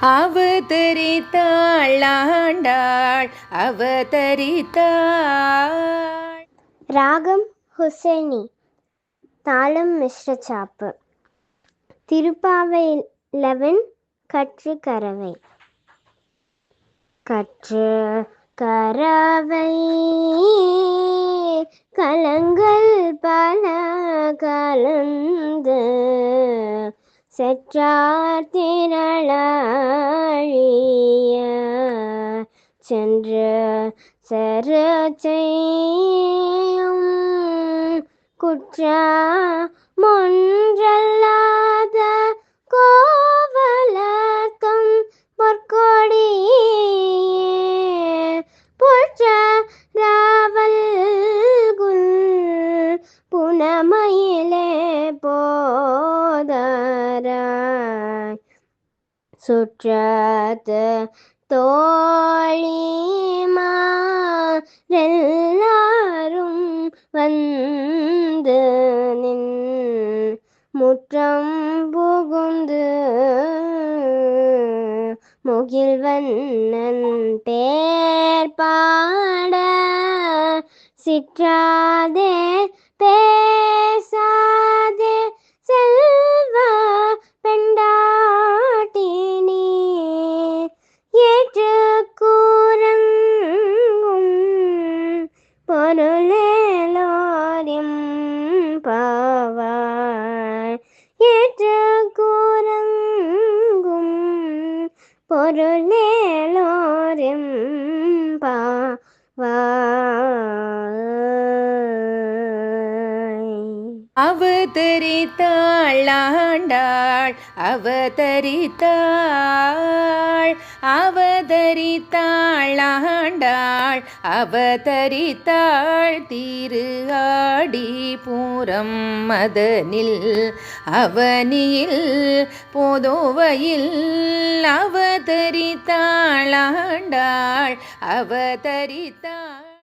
அவதரித்தாள் ஆண்டாள் அவதரித்தாள். ராகம் ஹுசைனி, தாளம் மிஸ்ர சாப்பு. திருப்பாவை 11 கற்று கரவை. கற்று கரவை கலங்கள் பல கலந்து செற்றார் திரளாழிய சென்று செரு செய்யும் குற்றமொன்றல்லாத கோவலக்கம் பொற்கொடியே போற்ற ராவல்குல் புனமயிலே போதராய் சுற்றத்து தோழிமாரெல்லாரும் வந்து நின் முற்றம் புகுந்து முகில்வண்ணன் பேர் பாட சிற்றாதே பேசாதே செல்வ பெண்டாட்டினி ஏற்று கூறங்கும் பொருளேலோரியம் பாவாய் ஏற்று கூறங்கும் பொருளேலோரியம் அவதரித்தாள் ஆண்டாள் அவதரித்தாள் அவதரித்தாள் ஆண்டாள் அவதரித்தாள். திரு ஆடி பூரம் மதனில் அவனியில் போதோவையில் அவதரித்தாள் ஆண்டாள் அவதரித்தாள்.